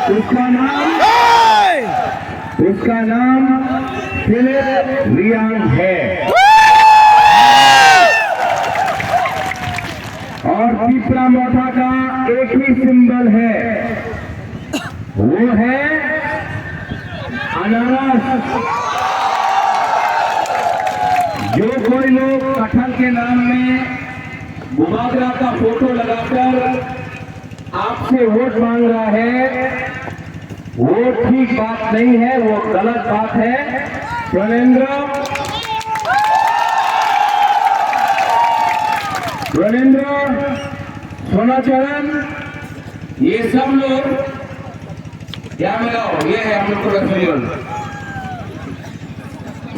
उसका नाम फिलिप रियांग है। और तीसरा मोटा का एक ही सिंबल है, वो है अनारस। जो कोई लोग कटहल के नाम में बुबागरा का फोटो लगाकर आपसे वोट मांग रहा है, वो ठीक बात नहीं है, वो गलत बात है। ज्ञानेंद्र, सोनाचरण, ये सब लोग क्या मिलाओ, ये है हम लोग को रसोई।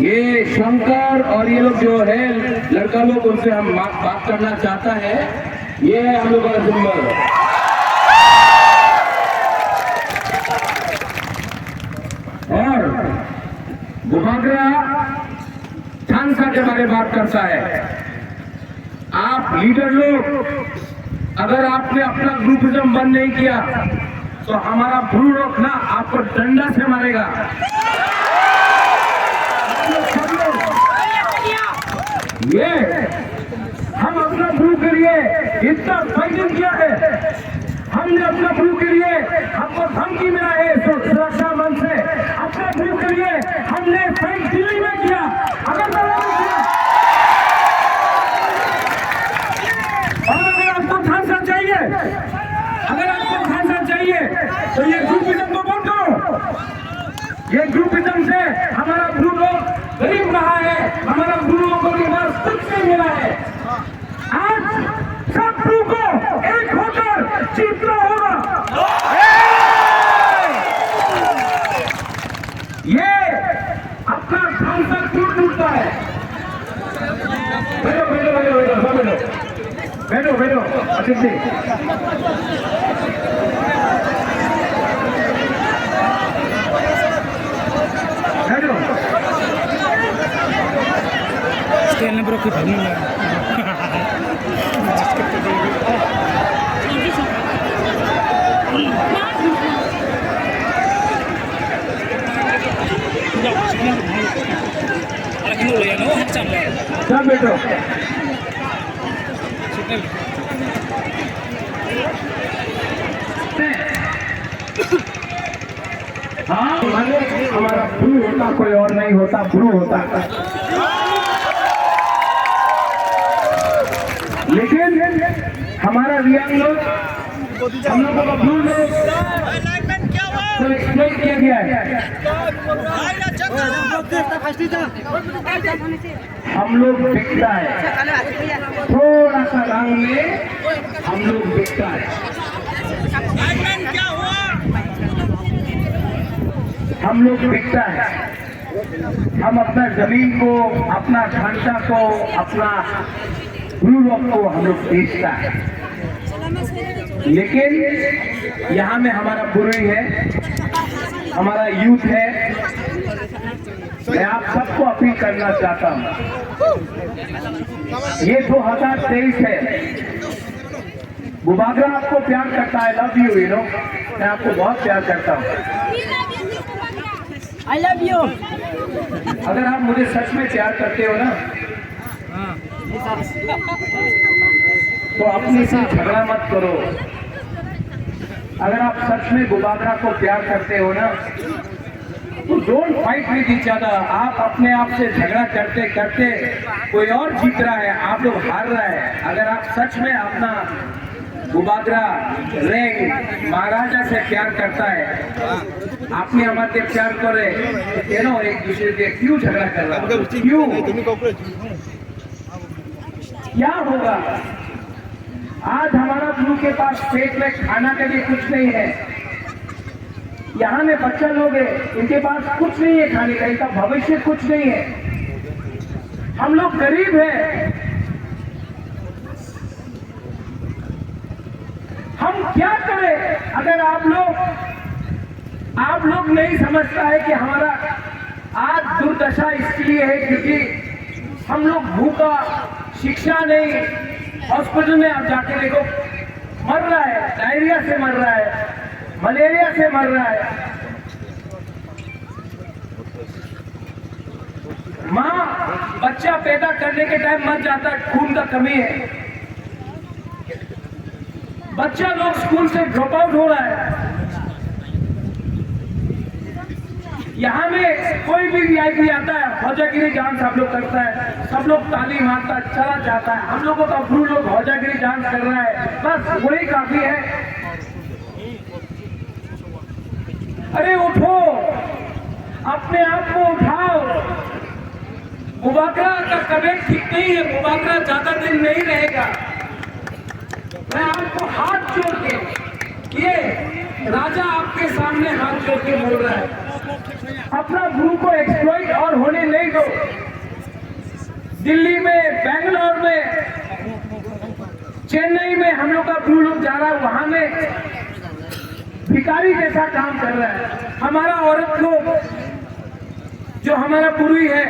ये शंकर और ये लोग जो है लड़का लोग, उनसे हम बात करना चाहता है। ये है हम लोग का सिंबल। और बुबागरा झांसा के बारे में बात करता है। आप लीडर लोग, अगर आपने अपना ग्रुपिज्म बंद नहीं किया तो हमारा ब्रू रोक ना आपको डंडा से मारेगा। ये हम अपना ब्रू के लिए इतना फाइटिंग किया है, हमने अपना ब्रू के लिए हमको धमकी मिला है सुरक्षा मंच से, अपने ब्रू के लिए हमने फाइट दिल्ली में किया, अगर आपको झांसा चाहिए, अगर आपको झांसा चाहिए तो ये ग्रुपिज्म को बंद करो। ये ग्रुपिज्म से हमारा ब्रू लोग गरीब रहा है, हमारा ब्रू लोगों के पास कुछ नहीं मिला है। आज सब ब्रू को एक होकर जीतना होगा। ये अपना झांसा टूट टूटता है। बैठो बैठो बैठो बैठो बैठो बैठो बैठो अतिथि। बैठो। स्केल नंबर की भरनी है। सब बैठो। हाँ, हमारा ब्रू होता कोई और नहीं होता, ब्रू होता। लेकिन हमारा रियांग लोग, हम लोगों का ब्रू लोग तो एक्सप्लेन किया गया है। हम लोग बिकता है, थोड़ा सा रंग में हम लोग बिकता है। हम लोग बिकता है, हम अपना जमीन को, अपना ढांचा को, अपना ब्रू को हम लोग बेचता है। लेकिन यहाँ में हमारा बुराई है, हमारा यूथ है। मैं आप सबको अपील करना चाहता हूँ, ये 2023 है। बुबागरा आपको प्यार करता है, लव यू, यू नो, मैं आपको बहुत प्यार करता हूँ। I love you। अगर आप मुझे सच में प्यार करते हो ना, तो अपने से झगड़ा मत करो। अगर आप सच में बुबागरा को प्यार करते हो ना, तो don't fight with each other. आप अपने आप से झगड़ा करते करते कोई और जीत रहा है, आप लोग हार रहा है। अगर आप सच में अपना बुबागरा रैंक महाराजा से प्यार करता है, आपने हमारे प्यार करे, तेनो एक दूसरे के क्यों झगड़ा कर रहा है? क्यों? क्या होगा? आज हमारा ब्रू के पास पेट में खाना के लिए कुछ नहीं है। यहाँ में बच्चा लोग है, इनके पास कुछ नहीं है खाने का, इनका भविष्य कुछ नहीं है। हम लोग गरीब हैं। हम क्या करें? अगर आप लोग नहीं समझता है कि हमारा आज दुर्दशा इसलिए है क्योंकि हम लोग भूखा, शिक्षा नहीं, हॉस्पिटल में आप जाके देखो मर रहा है, डायरिया से मर रहा है। मलेरिया से मर रहा है। माँ बच्चा पैदा करने के टाइम मर जाता है, खून का कमी है। बच्चा लोग स्कूल से ड्रॉप आउट हो रहा है। यहाँ में कोई भी वीआईपी आता है, हौजागिरी डांस आप लोग करता है, सब लोग ताली मारता है, चला जाता है। हम लोगों का अप्रूव लोग हौजागिरी डांस कर रहा है, बस वही काफी है। अरे उठो, अपने आप को उठाओ। मुबाकरा का तबीयत ठीक नहीं है, मुबाकरा ज्यादा दिन नहीं रहेगा। मैं आपको हाथ जोड़ के, ये राजा आपके सामने हाथ जोड़ के बोल रहा है, अपना गुरु को एक्सप्लॉइट और होने नहीं दो। दिल्ली में, बेंगलोर में, चेन्नई में हम लोग का गुरु लोग जा रहा है, वहां में भिखारी जैसा काम कर रहा है। हमारा औरत लोग जो हमारा पुरुष है,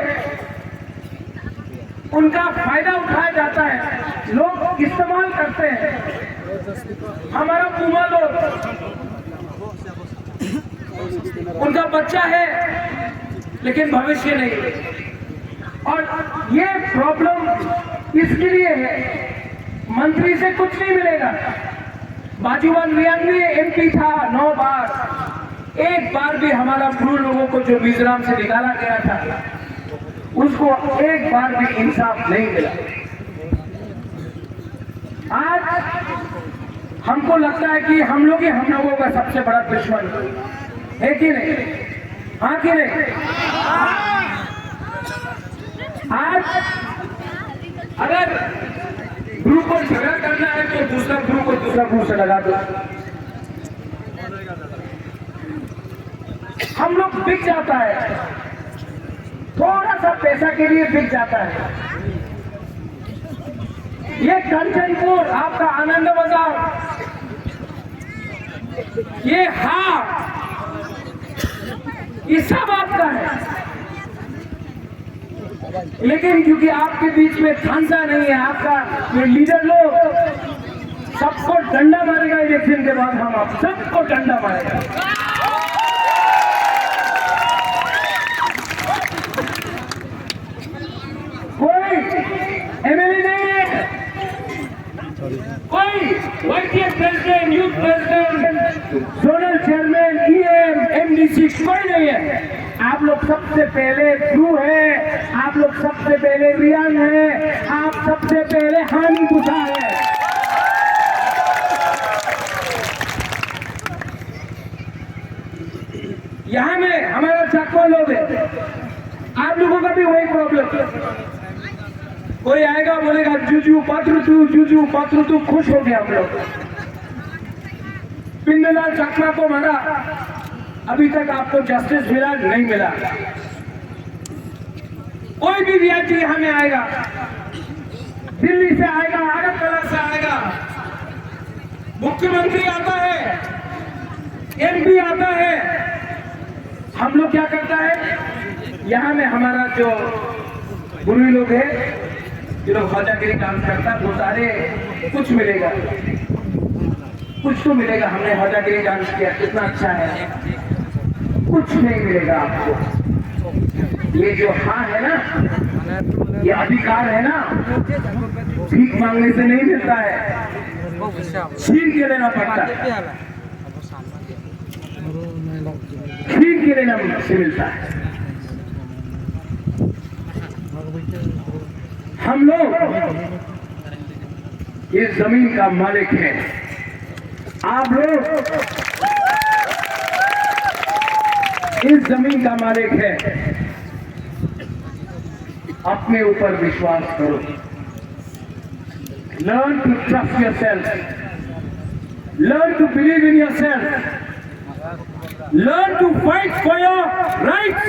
उनका फायदा उठाया जाता है, लोग इस्तेमाल करते हैं। हमारा पुमा लोग, उनका बच्चा है लेकिन भविष्य नहीं। और ये प्रॉब्लम इसके लिए है, मंत्री से कुछ नहीं मिलेगा। बाजूबंद रियांगी एमपी था 9 बार, एक बार भी हमारा गुरु लोगों को जो मिजोरम से निकाला गया था, उसको एक बार भी इंसाफ नहीं मिला। आज हमको लगता है कि हम लोग ही हम लोगों का सबसे बड़ा दुश्मन है कि नहीं? हाँ कि नहीं? आज अगर गुरु को झगड़ा करना है तो दूसरा गुरु को दूसरा गुरु से लगा दो। हम लोग बिक जाता है, थोड़ा सा पैसा के लिए बिक जाता है। ये कंचनपुर, आपका आनंद बाजार, ये ये सब आपका है। लेकिन क्योंकि आपके बीच में खांसा नहीं है, आपका ये लीडर लोग सबको डंडा मारेगा। इलेक्शन के बाद हम आप सबको डंडा मारेगा। कोई एमएलए नहीं है, कोई vice president, youth president, zonal chairman, EM, MDC कोई नहीं है। आप लोग सबसे पहले गुरु है, आप लोग सबसे पहले रियान है, आप सबसे पहले हानि बुझा है। यहाँ में हमारा चाकवा लोग है, आप लोगों का भी वही प्रॉब्लम। कोई आएगा बोलेगा जूजू पात्र तू, खुश हो गया हम लोग। पिंडलाल चाकमा को मारा, अभी तक आपको जस्टिस मिला नहीं मिला। कोई भी वीआईपी यहाँ में आएगा, दिल्ली से आएगा, आगरतला से आएगा, मुख्यमंत्री आता है, एमपी आता है, हम लोग क्या करता है? यहाँ में हमारा जो गुरु लोग है, जो लोग हौजागिरी डांस करता है, वो सारे कुछ मिलेगा, कुछ तो मिलेगा। हमने हौजागिरी डांस किया, कितना अच्छा है, कुछ नहीं मिलेगा आपको। ये जो हाँ है ना, ये अधिकार है ना, भीख मांगने से नहीं मिलता है, छीन के लेना पड़ता है, छीन के लेना से मिलता है। हम लोग इस जमीन का मालिक है, आप लोग इस जमीन का मालिक है। अपने ऊपर विश्वास करो, learn to trust yourself, learn to believe in yourself, learn to fight for your rights,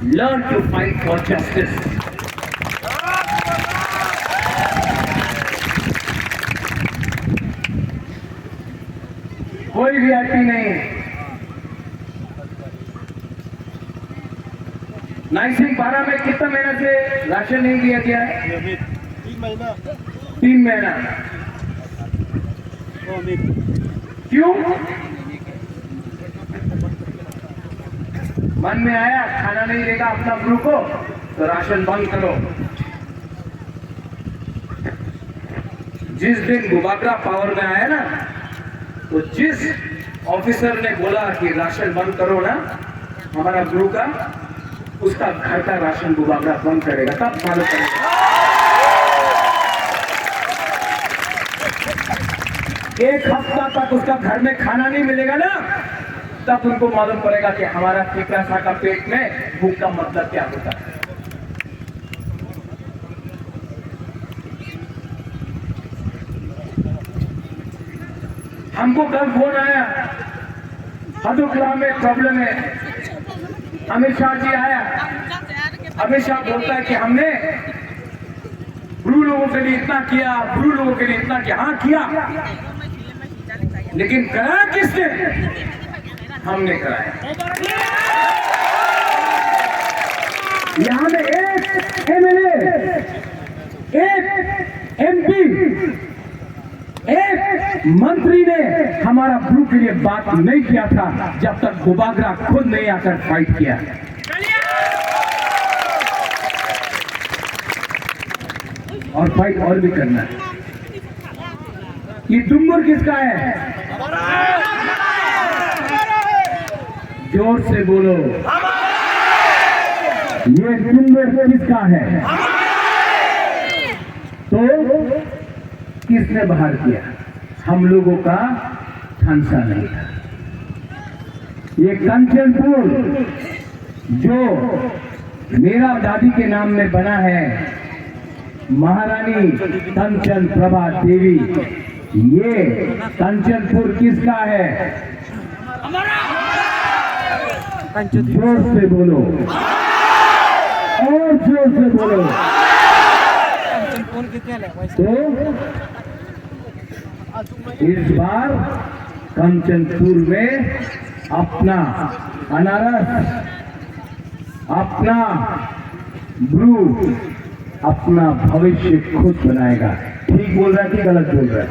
learn to fight for justice. कोई वीआईपी नहीं। नाइसिंग 12 में कितना महीना से राशन नहीं दिया गया है? 3 महीना। क्यों? मन में आया खाना नहीं देगा अपना गुरु को तो राशन बंद करो। जिस दिन गुबागरा पावर में आया ना, तो जिस ऑफिसर ने बोला कि राशन बंद करो ना हमारा गुरु का, उसका घर का राशन गुबागरा बंद करेगा, तब मालूम करेगा। एक हफ्ता तक उसका घर में खाना नहीं मिलेगा ना, तब उनको मालूम पड़ेगा कि हमारा पिपरासा का पेट में भूख का मतलब क्या होता है। हमको कल फोन आया, हदुकला में प्रॉब्लम है, अमित शाह जी आया। अमित शाह बोलता है कि हमने ब्रू लोगों के लिए इतना किया, ब्रू लोगों के लिए इतना किया। हाँ किया, लेकिन कराया किसने? हमने कराया। यहां में एक एमएलए, एक एमपी, एक मंत्री ने हमारा ब्रू के लिए बात नहीं किया था जब तक गुबागरा खुद नहीं आकर फाइट किया। और फाइट और भी करना है। ये डुंगुर किसका है? जोर से बोलो, ये डुंगुर किसका है? तो किसने बाहर किया? हम लोगों का थानसा नहीं था। ये कंचनपुर जो मेरा दादी के नाम में बना है, महारानी कंचन प्रभा देवी, ये कंचनपुर किसका है? जोर से बोलो और जोर से बोलो। तो इस बार कंचनपुर में अपना अनारस, अपना ब्रू, अपना भविष्य खुद बनाएगा। ठीक बोल रहा है कि गलत बोल रहा है?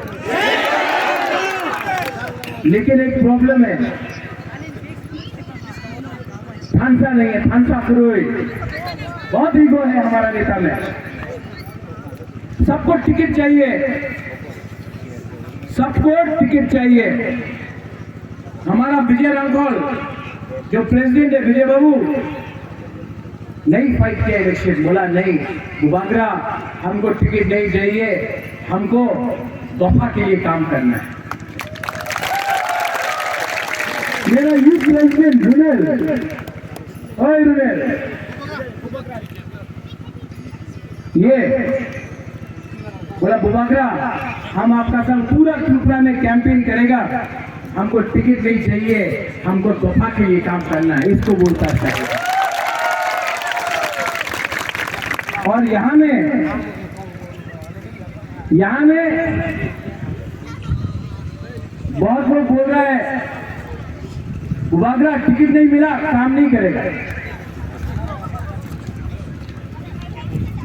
लेकिन एक प्रॉब्लम है, थानसा नहीं है, थानसा पुरोहित। बहुत ईगो है हमारा नेता में, सबको टिकट चाहिए, सबको टिकट चाहिए। हमारा विजय राघोल जो प्रेसिडेंट है, विजय बाबू, नहीं फाइट किया इलेक्शन, बोला नहीं गुबागरा हमको टिकट नहीं चाहिए, हमको दफा के लिए काम करना है। मेरा यूथ प्रेसिडेंट रुनेल, ओए रुनेल, ये बोला गुबागरा हम आपका संग पूरा त्रिपुरा में कैंपेन करेगा, हमको टिकट नहीं चाहिए, हमको दफा के लिए काम करना है, इसको बोलता है। और यहाँ में बहुत लोग बोल रहा है गुबागरा टिकट नहीं मिला काम नहीं करेगा।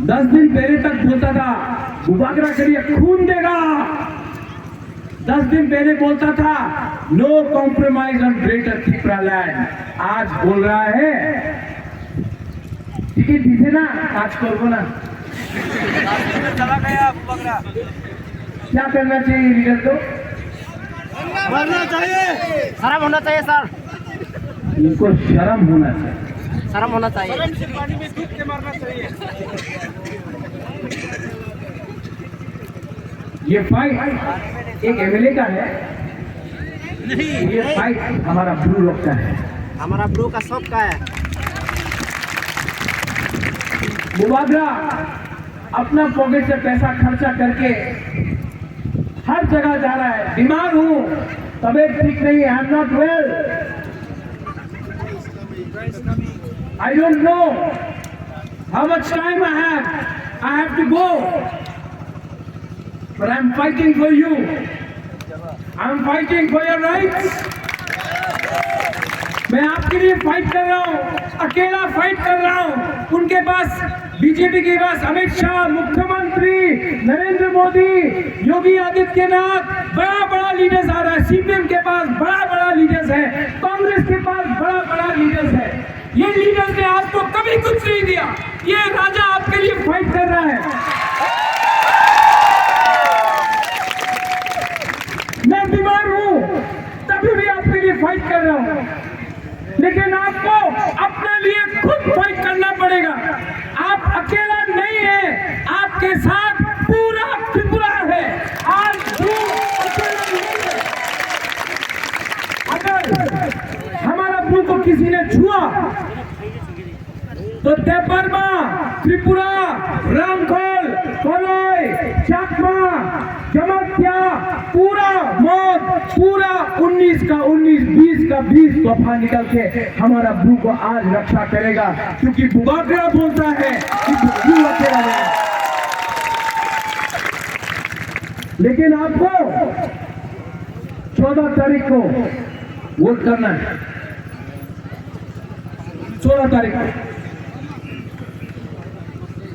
10 दिन पहले तक बोलता था गुबागरा के लिए खून देगा, 10 दिन पहले बोलता था no compromise on greater Tripura land, आज बोल रहा है टिकट दीजिए ना, आज करो ना। चला गया गुबागरा। क्या करना चाहिए लीडर को? मरना चाहिए, शर्म होना चाहिए सर, इनको शर्म होना चाहिए, शर्म होना चाहिए, पानी में डूब के मरना चाहिए। ये फाइट एक एमएलए का है नहीं, ये फाइट हमारा ब्रू लोग का है, हमारा ब्रू का सबका है। गुबागरा अपना पॉकेट से पैसा खर्चा करके हर जगह जा रहा है। बीमार हूं, तबीयत ठीक नहीं है, I am not well, I don't know how much time I have to go, but I am fighting for you, I am fighting for your rights. मैं आपके लिए फाइट कर रहा हूं, अकेला फाइट कर रहा हूं। उनके पास, बीजेपी के पास अमित शाह, मुख्यमंत्री नरेंद्र मोदी, योगी आदित्यनाथ, बड़ा बड़ा लीडर्स आ रहा है, सीपीएम के पास बड़ा बड़ा लीडर्स है, कांग्रेस के पास बड़ा बड़ा लीडर्स है। ये लीडर ने आपको कभी कुछ नहीं दिया। ये राजा आपके लिए फाइट कर रहा है। मैं बीमार हूं तभी भी आपके लिए फाइट कर रहा हूं, लेकिन आपको अपने लिए खुद फाइट करना पड़ेगा। आप अकेला नहीं है, आपके साथ पूरा त्रिपुरा है। आज जो अकेला नहीं है, अगर हमारा ब्लू को किसी ने छुआ तो देवबर्मा, त्रिपुरा, रामखोल, कोलोई, चाकमा, जमातिया, पूरा मौत, पूरा 19 का 19, 20 का 20 तोहफा निकल के हमारा ब्लू को आज रक्षा करेगा, क्योंकि बुगाग्रा बोलता है कि ब्लू अकेला नहीं। लेकिन आपको 14 तारीख को वोट करना है। 14 तारीख को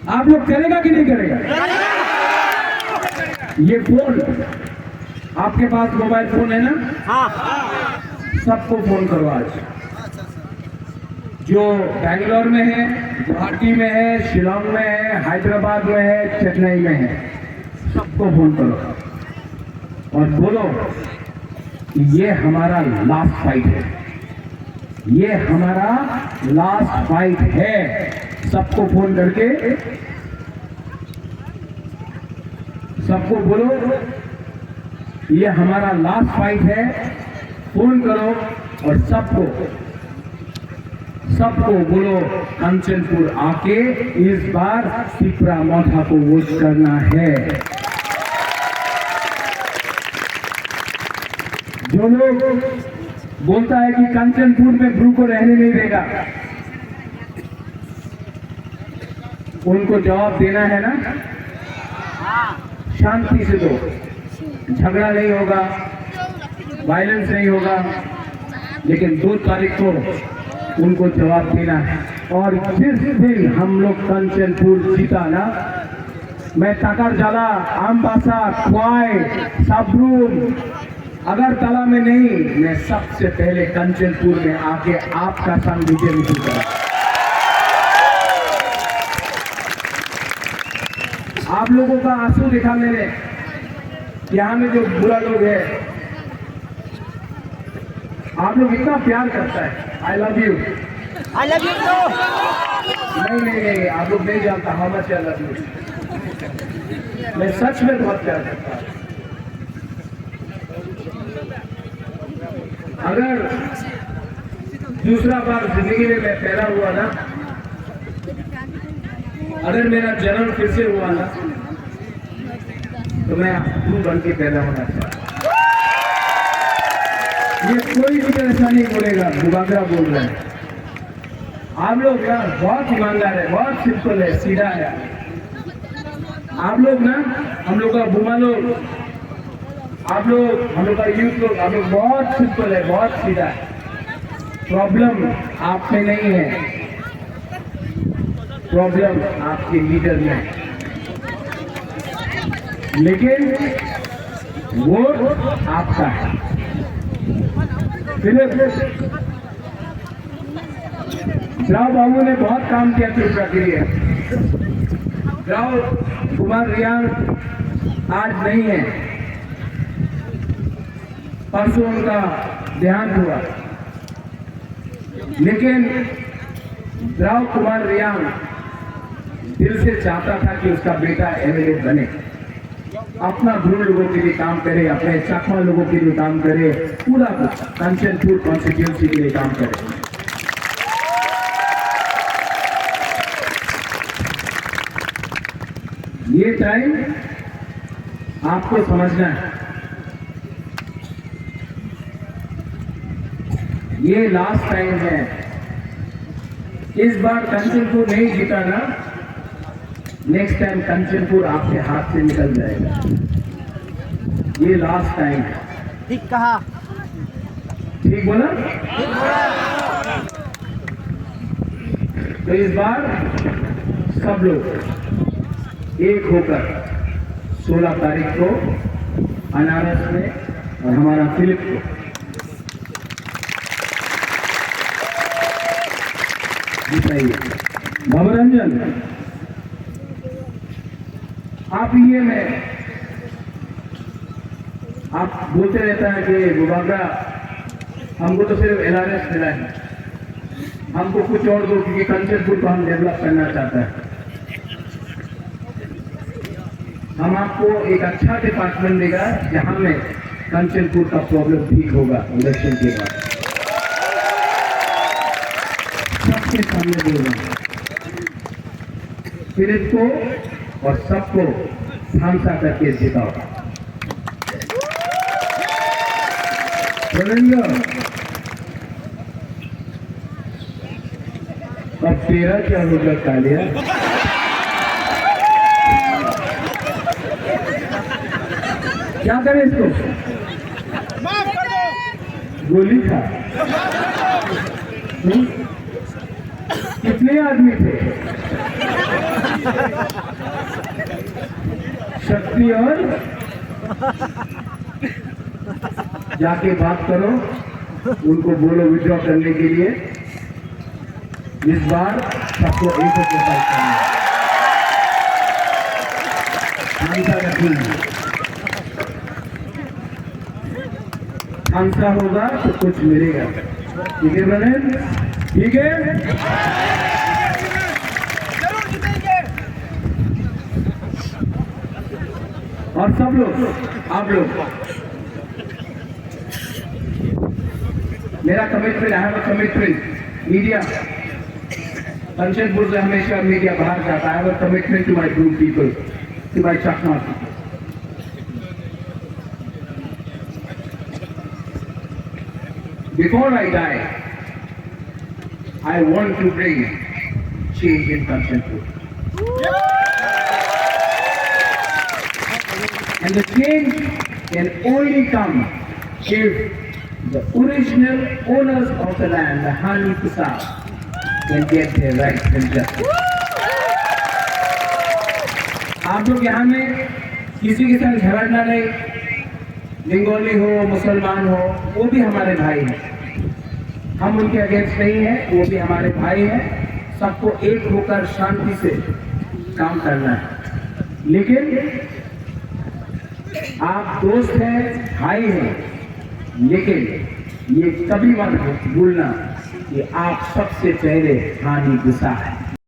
आप लोग करेगा कि नहीं करेगा? ये फोन आपके पास मोबाइल फोन है ना? सबको फोन करो आज। जो बैंगलोर में है, गुवाहाटी में है, शिलोंग में है, हैदराबाद में है, चेन्नई में है, सबको फोन करो और बोलो कि ये हमारा लास्ट फाइट है, ये हमारा लास्ट फाइट है। सबको फोन करके सबको बोलो ये हमारा लास्ट फाइट है। फोन करो और सबको बोलो कंचनपुर आके इस बार त्रिपुरा मोथा को वोट करना है। जो लोग बोलता है कि कंचनपुर में ब्लू को रहने नहीं देगा, उनको जवाब देना है ना, शांति से दो, झगड़ा नहीं होगा, वायलेंस नहीं होगा, लेकिन 2 तारीख को उनको जवाब देना है। और जिस दिन हम लोग कंचनपुर जीता ना, मैं टाकरजाला, आमबासा, ख्वाई, साबरूम, अगरतला में नहीं, मैं सबसे पहले कंचनपुर में आके आपका संग विजय मिल करा। आप लोगों का आंसू देखा मैंने, यहाँ में जो बुरा लोग है, आप लोग इतना प्यार करता है। I love you, I love you. नहीं, आप लोग नहीं जानता how much I love you. मैं सच में बहुत प्यार करता हूँ। अगर दूसरा बार जिंदगी में मैं पैदा हुआ ना, अगर मेरा जन्म फिर से हुआ ना, तो मैं ब्लू बन के पैदा होना चाहता। ये कोई भी ऐसा नहीं बोलेगा, बुगाग्रा बोल रहे हैं। आप लोग ना बहुत ईमानदार है, बहुत सिंपल है, सीधा है। आप लोग ना, हम लोग का बुमा लोग, आप लोग, हम लोग का यूथ लोग, आप लोग बहुत सिंपल है, बहुत सीधा है। प्रॉब्लम आप में नहीं है, प्रॉब्लम आपके लीडर में है। लेकिन वोट आपका है। राव बाबू ने बहुत काम किया त्रिपुरा के लिए। राव कुमार रियांग आज नहीं है, परसों उनका देहांत हुआ, लेकिन राव कुमार रियांग दिल से चाहता था कि उसका बेटा एमएलए बने, अपना ब्लू लोगों के लिए काम करे, अपने चाकमा लोगों के लिए काम करे, पूरा कंचनपुर कॉन्स्टिट्यूंसी के लिए काम करे। ये टाइम आपको समझना है, ये लास्ट टाइम है। इस बार कंचनपुर नहीं जीता ना, नेक्स्ट टाइम कंचनपुर आपके हाथ से निकल जाएगा। ये लास्ट टाइम है। ठीक कहा, ठीक बोला? तो इस बार सब लोग एक होकर 16 तारीख को अनारस में और हमारा फिलिप को बताइए भवरंजन, आप ये में आप बोलते रहता है कि गुबागरा हमको तो सिर्फ LRS मिला है, हमको कुछ और दो, क्योंकि कंचनपुर को हम डेवलप करना चाहते हैं। हम आपको एक अच्छा डिपार्टमेंट देगा जहां में कंचनपुर का प्रॉब्लम ठीक होगा इलेक्शन के बाद। सबके सामने बोल रहा हूं, फिर इसको और सबको सांसा करके जिताओ। अब तेरा क्या होगा कालिया? क्या करें इसको? गोली खा। कितने आदमी थे? शक्ति और जाके बात करो, उनको बोलो विड्रॉ करने के लिए। इस बार सबको एक प्रोफाइल करना रखेंगे। खांसा होगा तो कुछ मिलेगा, ठीक है बहन? ठीक है, और सब लोग, आप लोग, मेरा commitment, I have a commitment. Media Kanchanpur से हमेशा मीडिया बाहर जाता है। I have a commitment to my group people, to my Chakma people. Before I die, I want to bring change in Kanchanpur. And the change can only come if the original owners of the land, the Hani Prasad, can get their rights and justice. आप लोग यहाँ में किसी के साथ झगड़ना नहीं, बंगाली हो, मुसलमान हो, वो भी हमारे भाई हैं। हम उनके अगेंस्ट नहीं हैं, वो भी हमारे भाई हैं। सबको एक होकर शांति से काम करना है। लेकिन आप दोस्त हैं, भाई हैं, लेकिन ये कभी मत भूलना कि आप सबसे पहले हानि गुस्सा है।